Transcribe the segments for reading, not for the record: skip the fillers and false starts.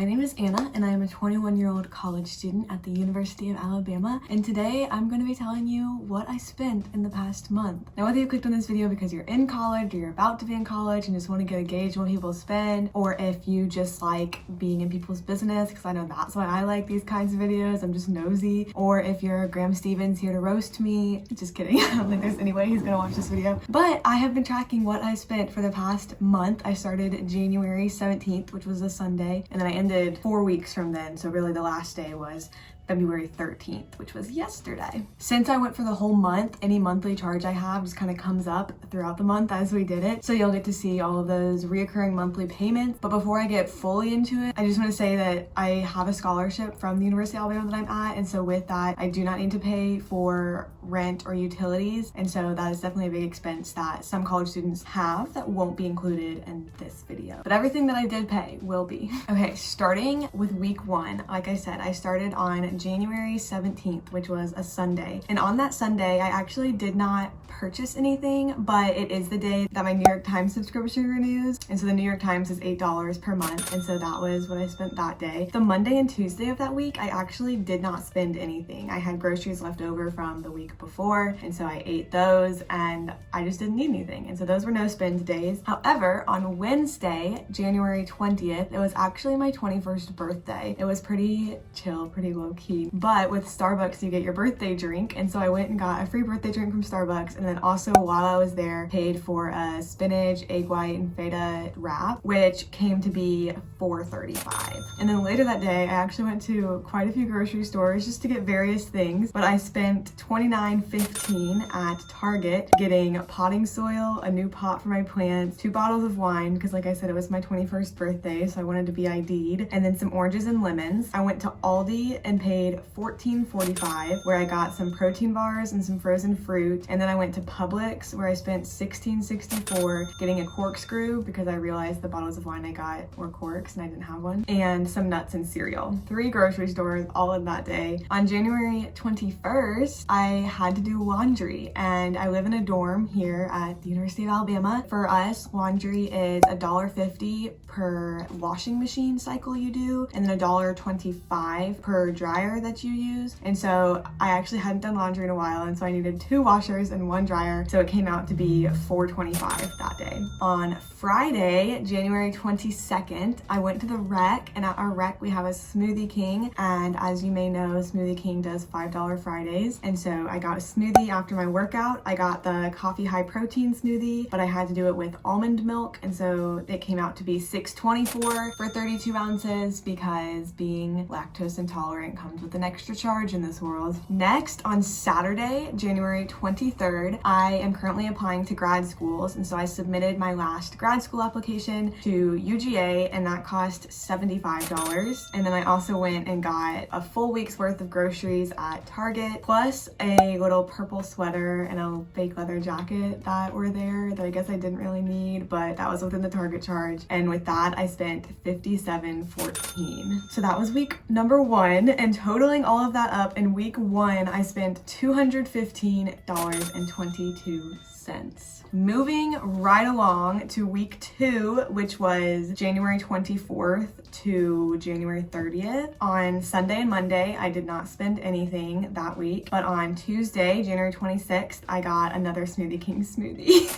My name is Anna and I am a 21-year-old college student at the University of Alabama, and today I'm going to be telling you what I spent in the past month. Now, whether you clicked on this video because you're in college or you're about to be in college and just want to get a gauge on what people spend, or if you just like being in people's business, because I know that's why I like these kinds of videos, I'm just nosy, or if you're Graham Stevens here to roast me, just kidding, I don't think there's any way he's going to watch this video. But I have been tracking what I spent for the past month. I started January 17th, which was a Sunday, and then I ended 4 weeks from then, so really the last day was February 13th, which was yesterday. Since I went for the whole month, any monthly charge I have just kind of comes up throughout the month as we did it. So you'll get to see all of those reoccurring monthly payments. But before I get fully into it, I just want to say that I have a scholarship from the University of Alabama that I'm at. And so with that, I do not need to pay for rent or utilities. And so that is definitely a big expense that some college students have that won't be included in this video. But everything that I did pay will be. Okay, starting with week one, like I said, I started on January 17th, which was a Sunday. And on that Sunday, I actually did not purchase anything, but it is the day that my New York Times subscription renews. And so the New York Times is $8 per month. And so that was what I spent that day. The Monday and Tuesday of that week, I actually did not spend anything. I had groceries left over from the week before. And so I ate those and I just didn't need anything. And so those were no spend days. However, on Wednesday, January 20th, it was actually my 21st birthday. It was pretty chill, pretty low key. But with Starbucks, you get your birthday drink. And so I went and got a free birthday drink from Starbucks. And then also while I was there, paid for a spinach, egg white, and feta wrap, which came to be $4.35. And then later that day, I actually went to quite a few grocery stores just to get various things. But I spent $29.15 at Target getting potting soil, a new pot for my plants, 2 bottles of wine, because like I said, it was my 21st birthday, so I wanted to be ID'd, and then some oranges and lemons. I went to Aldi and paid $14.45, where I got some protein bars and some frozen fruit. And then I went to Publix, where I spent $16.64 getting a corkscrew because I realized the bottles of wine I got were corks and I didn't have one, and some nuts and cereal. 3 grocery stores all in that day. On January 21st, I had to do laundry, and I live in a dorm here at the University of Alabama. For us, laundry is $1.50 per washing machine cycle you do, and then $1.25 per dryer that you use. And so I actually hadn't done laundry in a while, and so I needed 2 washers and 1 dryer, so it came out to be $4.25 that day. On Friday, January 22nd, I went to the rec, and at our rec we have a Smoothie King, and as you may know, Smoothie King does $5 Fridays. And so I got a smoothie after my workout. I got the coffee high protein smoothie, but I had to do it with almond milk, and so it came out to be $6.24 for 32 ounces because being lactose intolerant comes with an extra charge in this world. Next, on Saturday, January 23rd, I am currently applying to grad schools, and so I submitted my last grad school application to UGA, and that cost $75. And then I also went and got a full week's worth of groceries at Target, plus a little purple sweater and a fake leather jacket that were there that I guess I didn't really need, but that was within the Target charge. And with that, I spent $57.14. So that was week number 1, and totaling all of that up, in week 1, I spent $215.22. Moving right along to week 2, which was January 24th to January 30th. On Sunday and Monday, I did not spend anything that week, but on Tuesday, January 26th, I got another Smoothie King smoothie.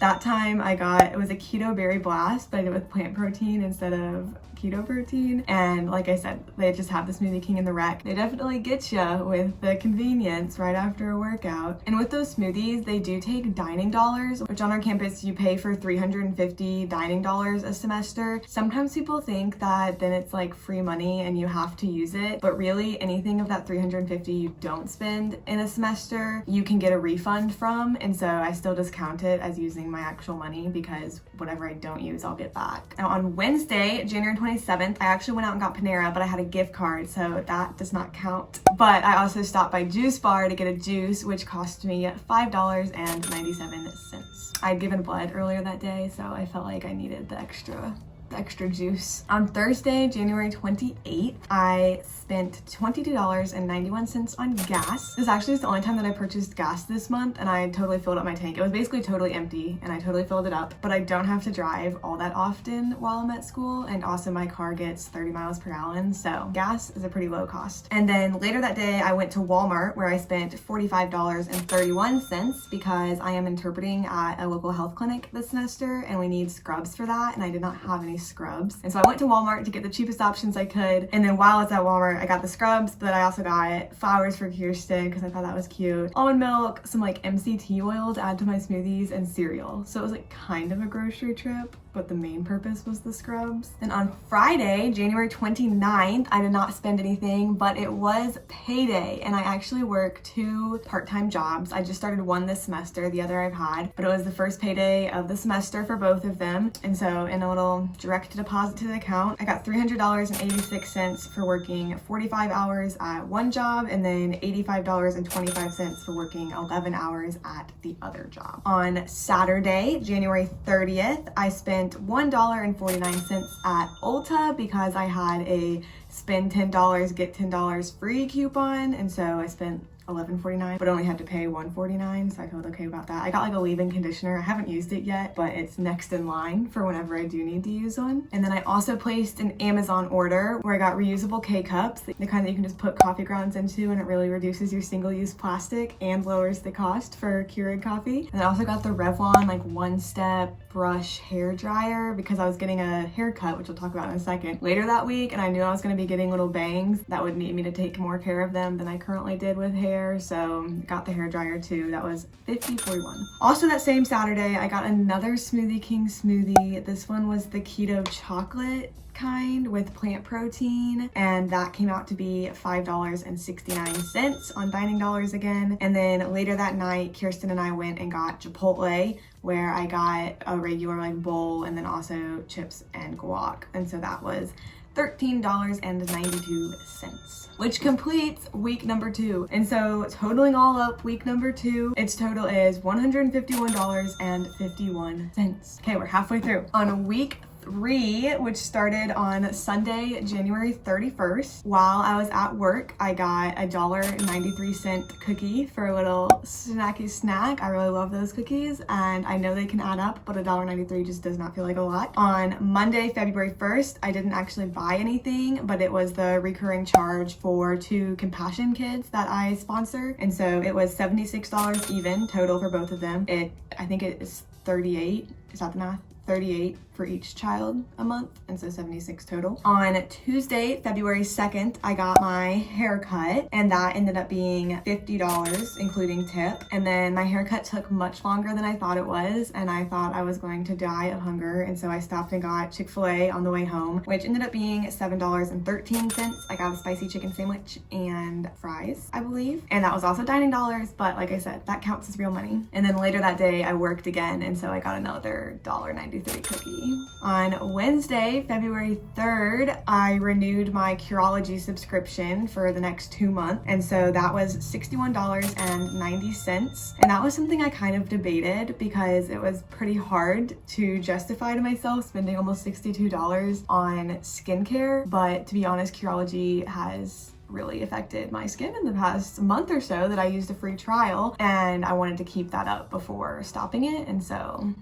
That time it was a keto berry blast, but I did it with plant protein instead of keto protein. And like I said, they just have the Smoothie King in the rec. They definitely get you with the convenience right after a workout. And with those smoothies, they do take dining dollars, which on our campus you pay for $350 dining dollars a semester. Sometimes people think that then it's like free money and you have to use it, but really anything of that $350 you don't spend in a semester, you can get a refund from. And so I still just count it as using my actual money because whatever I don't use, I'll get back. Now on Wednesday, January 27th, I actually went out and got Panera, but I had a gift card, so that does not count. But I also stopped by Juice Bar to get a juice, which cost me $5.97. I'd given blood earlier that day, so I felt like I needed the extra the extra juice. On Thursday, January 28th, I spent $22.91 on gas. This actually is the only time that I purchased gas this month, and I totally filled up my tank. It was basically totally empty, and I totally filled it up, but I don't have to drive all that often while I'm at school, and also my car gets 30 miles per gallon, so gas is a pretty low cost. And then later that day, I went to Walmart, where I spent $45.31 because I am interpreting at a local health clinic this semester, and we need scrubs for that, and I did not have any scrubs. And so I went to Walmart to get the cheapest options I could, and then while I was at Walmart, I got the scrubs, but I also got flowers for Kirsten because I thought that was cute, almond milk, some like MCT oil to add to my smoothies, and cereal. So it was like kind of a grocery trip, but the main purpose was the scrubs. And on Friday, January 29th, I did not spend anything, but it was payday, and I actually work 2 part-time jobs. I just started one this semester, the other I've had, but it was the first payday of the semester for both of them. And so in a little direct deposit to the account, I got $300.86 for working 45 hours at one job, and then $85.25 for working 11 hours at the other job. On Saturday, January 30th, I spent $1.49 at Ulta because I had a spend $10, get $10 free coupon, and so I spent $11.49, but only had to pay $1.49, so I felt okay about that. I got like a leave-in conditioner. I haven't used it yet, but it's next in line for whenever I do need to use one. And then I also placed an Amazon order where I got reusable K-cups, the kind that you can just put coffee grounds into, and it really reduces your single-use plastic and lowers the cost for Keurig coffee. And I also got the Revlon like one-step brush hair dryer because I was getting a haircut, which we'll talk about in a second, later that week, and I knew I was going to be getting little bangs that would need me to take more care of them than I currently did with hair, so got the hair dryer too. That was $50.41. Also that same Saturday, I got another Smoothie King smoothie. This one was the keto chocolate kind with plant protein, and that came out to be $5.69 on Dining Dollars again. And then later that night, Kirsten and I went and got Chipotle, where I got a regular like bowl and then also chips and guac, and so that was $13.92, which completes week number 2. And so totaling all up week number 2, its total is $151.51. Okay, we're halfway through. On week 3, which started on Sunday, January 31st. While I was at work, I got a $1.93 cookie for a little snacky snack. I really love those cookies, and I know they can add up, but $1.93 just does not feel like a lot. On Monday, February 1st, I didn't actually buy anything, but it was the recurring charge for 2 Compassion kids that I sponsor, and so it was $76 even total for both of them. I think it is 38. Is that the math? 38 for each child a month, and so 76 total. On Tuesday, February 2nd, I got my haircut, and that ended up being $50, including tip. And then my haircut took much longer than I thought it was, and I thought I was going to die of hunger, and so I stopped and got Chick-fil-A on the way home, which ended up being $7.13. I got a spicy chicken sandwich and fries, I believe, and that was also Dining Dollars, but like I said, that counts as real money. And then later that day, I worked again, and so I got another $1.93 cookie. On Wednesday, February 3rd, I renewed my Curology subscription for the next 2 months, and so that was $61.90. And that was something I kind of debated because it was pretty hard to justify to myself spending almost $62 on skincare, but to be honest, Curology has really affected my skin in the past month or so that I used a free trial, and I wanted to keep that up before stopping it, and so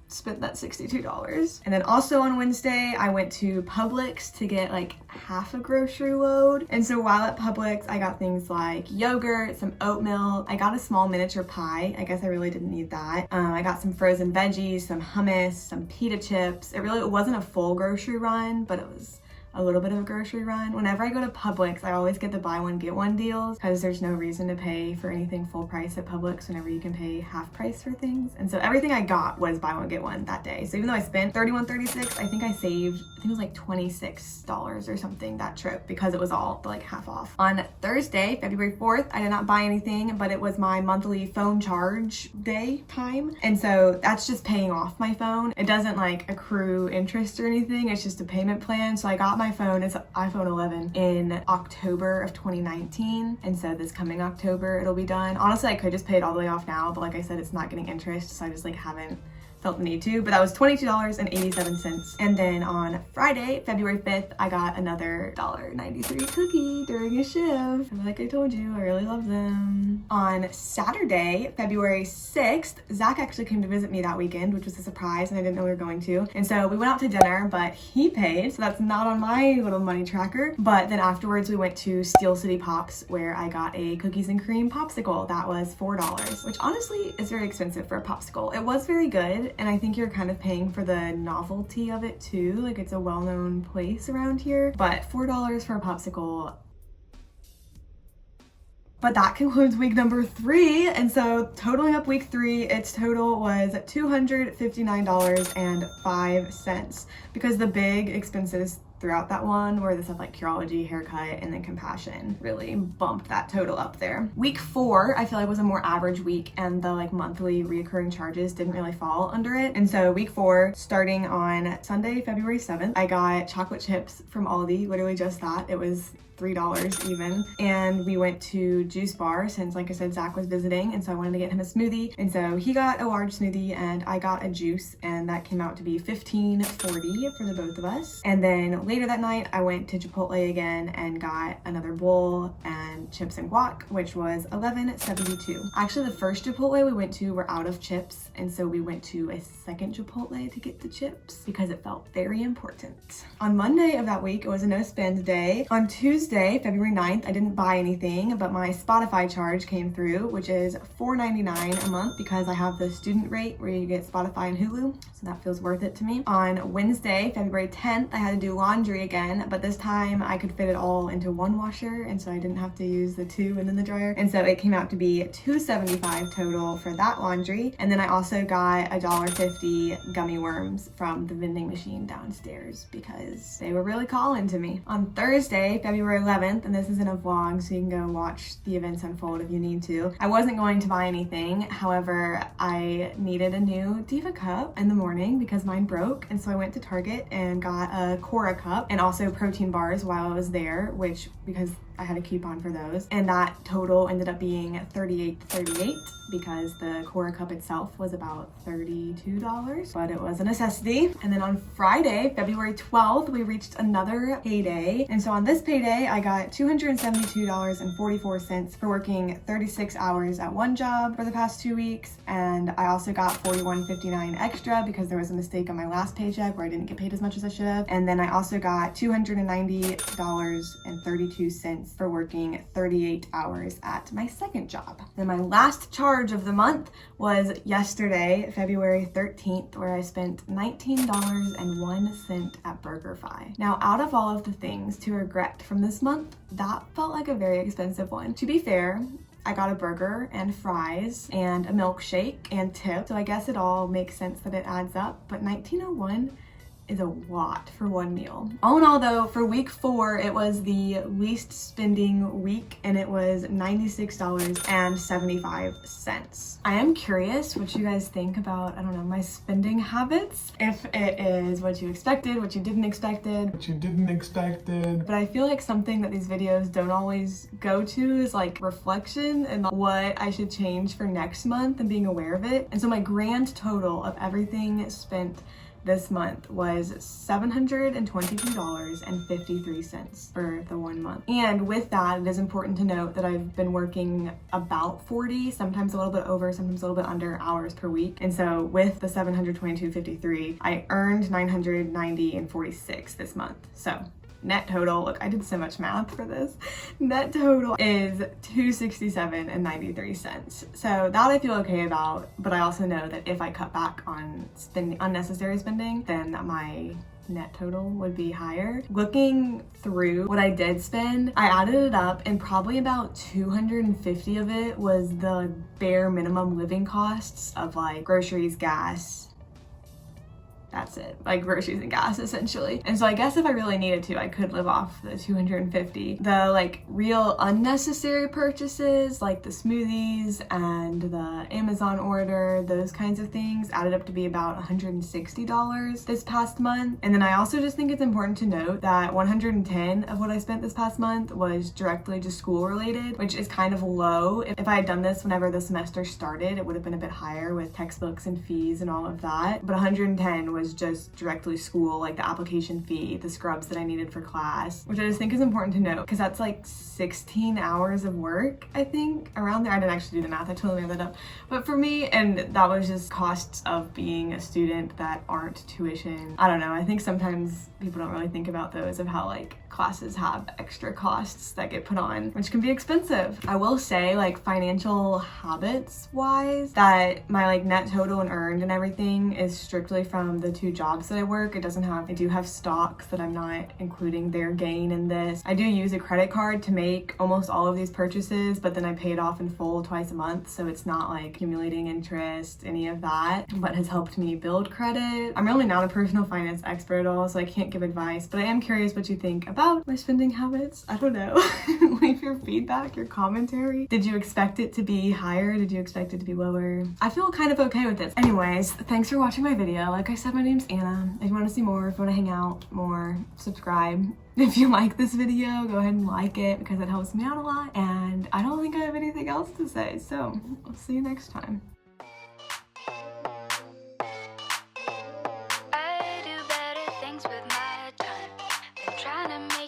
spent that $62. And then also on Wednesday, I went to Publix to get like half a grocery load. And so while at Publix, I got things like yogurt, some oat milk. I got a small miniature pie. I guess I really didn't need that. I got some frozen veggies, some hummus, some pita chips. It wasn't a full grocery run, but it was a little bit of a grocery run. Whenever I go to Publix, I always get the buy one get one deals because there's no reason to pay for anything full price at Publix whenever you can pay half price for things. And so everything I got was buy one get one that day. So even though I spent $31.36, I think I saved, I think it was like $26 or something that trip because it was all like half off. On Thursday, February 4th, I did not buy anything, but it was my monthly phone charge day time. And so that's just paying off my phone. It doesn't like accrue interest or anything. It's just a payment plan. So I got my phone, it's iPhone 11, in October of 2019, and so this coming October it'll be done. Honestly, I could just pay it all the way off now, but like I said, it's not getting interest, so I just like haven't felt the need to, but that was $22.87. And then on Friday, February 5th, I got another $1.93 cookie during a shift. And like I told you, I really love them. On Saturday, February 6th, Zach actually came to visit me that weekend, which was a surprise, and I didn't know we were going to. And so we went out to dinner, but he paid, so that's not on my little money tracker. But then afterwards, we went to Steel City Pops, where I got a cookies and cream popsicle. That was $4, which honestly is very expensive for a popsicle. It was very good, and I think you're kind of paying for the novelty of it too. Like, it's a well-known place around here, but $4 for a popsicle. But that concludes week number 3. And so totaling up week 3, its total was $259.05, because the big expenses throughout that one were the stuff like Curology, haircut, and then Compassion really bumped that total up there. Week 4, I feel like was a more average week, and the like monthly reoccurring charges didn't really fall under it. And so week 4, starting on Sunday, February 7th, I got chocolate chips from Aldi, literally just that. It was $3 even. And we went to Juice Bar since, like I said, Zach was visiting, and so I wanted to get him a smoothie. And so he got a large smoothie and I got a juice, and that came out to be $15.40 for the both of us. And then later that night, I went to Chipotle again and got another bowl and chips and guac, which was $11.72. Actually, the first Chipotle we went to were out of chips, and so we went to a second Chipotle to get the chips because it felt very important. On Monday of that week, it was a no spend day. On Tuesday, February 9th, I didn't buy anything, but my Spotify charge came through, which is $4.99 a month because I have the student rate where you get Spotify and Hulu, so that feels worth it to me. On Wednesday, February 10th, I had to do laundry again, but this time I could fit it all into one washer, and so I didn't have to use the 2 and then the dryer, and so it came out to be $2.75 total for that laundry. And then I also got $1.50 gummy worms from the vending machine downstairs because they were really calling to me. On Thursday, February 11th, and this isn't a vlog, so you can go watch the events unfold if you need to. I wasn't going to buy anything. However, I needed a new Diva cup in the morning because mine broke, and so I went to Target and got a Cora cup and also protein bars while I was there, which, because I had a coupon for those, and that total ended up being $38.38 because the Cora cup itself was about $32, but it was a necessity. And then on Friday, February 12th, we reached another payday, and so on this payday, I got $272.44 for working 36 hours at one job for the past 2 weeks, and I also got $41.59 extra because there was a mistake on my last paycheck where I didn't get paid as much as I should have. And then I also got $290.32 for working 38 hours at my second job. Then my last charge of the month was yesterday, February 13th, where I spent $19.01 at BurgerFi. Now, out of all of the things to regret from this month, that felt like a very expensive one. To be fair, I got a burger and fries and a milkshake and tip, so I guess it all makes sense that it adds up, but $19.01 is a lot for one meal. All in all though, for week 4, it was the least spending week, and it was $96.75. I am curious what you guys think about, I don't know, my spending habits. If it is what you expected, what you didn't expected. But I feel like something that these videos don't always go to is like reflection and what I should change for next month and being aware of it. And so my grand total of everything spent this month was $722.53 for the 1 month. And with that, it is important to note that I've been working about 40, sometimes a little bit over, sometimes a little bit under hours per week. And so with the $722.53, I earned $990.46 this month. So net total, look, I did so much math for this. Net total is $267.93. So that I feel okay about, but I also know that if I cut back on spending, unnecessary spending, then my net total would be higher. Looking through what I did spend, I added it up, and probably about 250 of it was the bare minimum living costs of like groceries, gas, that's it. Like groceries and gas essentially. And so I guess if I really needed to, I could live off the $250. The like real unnecessary purchases like the smoothies and the Amazon order, those kinds of things added up to be about $160 this past month. And then I also just think it's important to note that 110 of what I spent this past month was directly just school related, which is kind of low. If I had done this whenever the semester started, it would have been a bit higher with textbooks and fees and all of that. But 110 was just directly school, like the application fee, the scrubs that I needed for class, which I just think is important to note because that's like 16 hours of work, I think, around there. I didn't actually do the math, I totally made that up. But for me, and that was just costs of being a student that aren't tuition. I don't know, I think sometimes people don't really think about those, of how like classes have extra costs that get put on, which can be expensive. I will say, like financial habits wise, that my like net total and earned and everything is strictly from the 2 jobs that I work. I do have stocks that I'm not including their gain in this. I do use a credit card to make almost all of these purchases, but then I pay it off in full twice a month, so it's not like accumulating interest, any of that, but has helped me build credit. I'm really not a personal finance expert at all, so I can't give advice, but I am curious what you think about my spending habits. I don't know. Leave your feedback, your commentary. Did you expect it to be higher? Did you expect it to be lower? I feel kind of okay with this. Anyways, thanks for watching my video. Like I said, my name's Anna. If you want to see more, if you want to hang out more, subscribe. If you like this video, go ahead and like it because it helps me out a lot. And I don't think I have anything else to say, so I'll see you next time. I do better things with my time than trying to make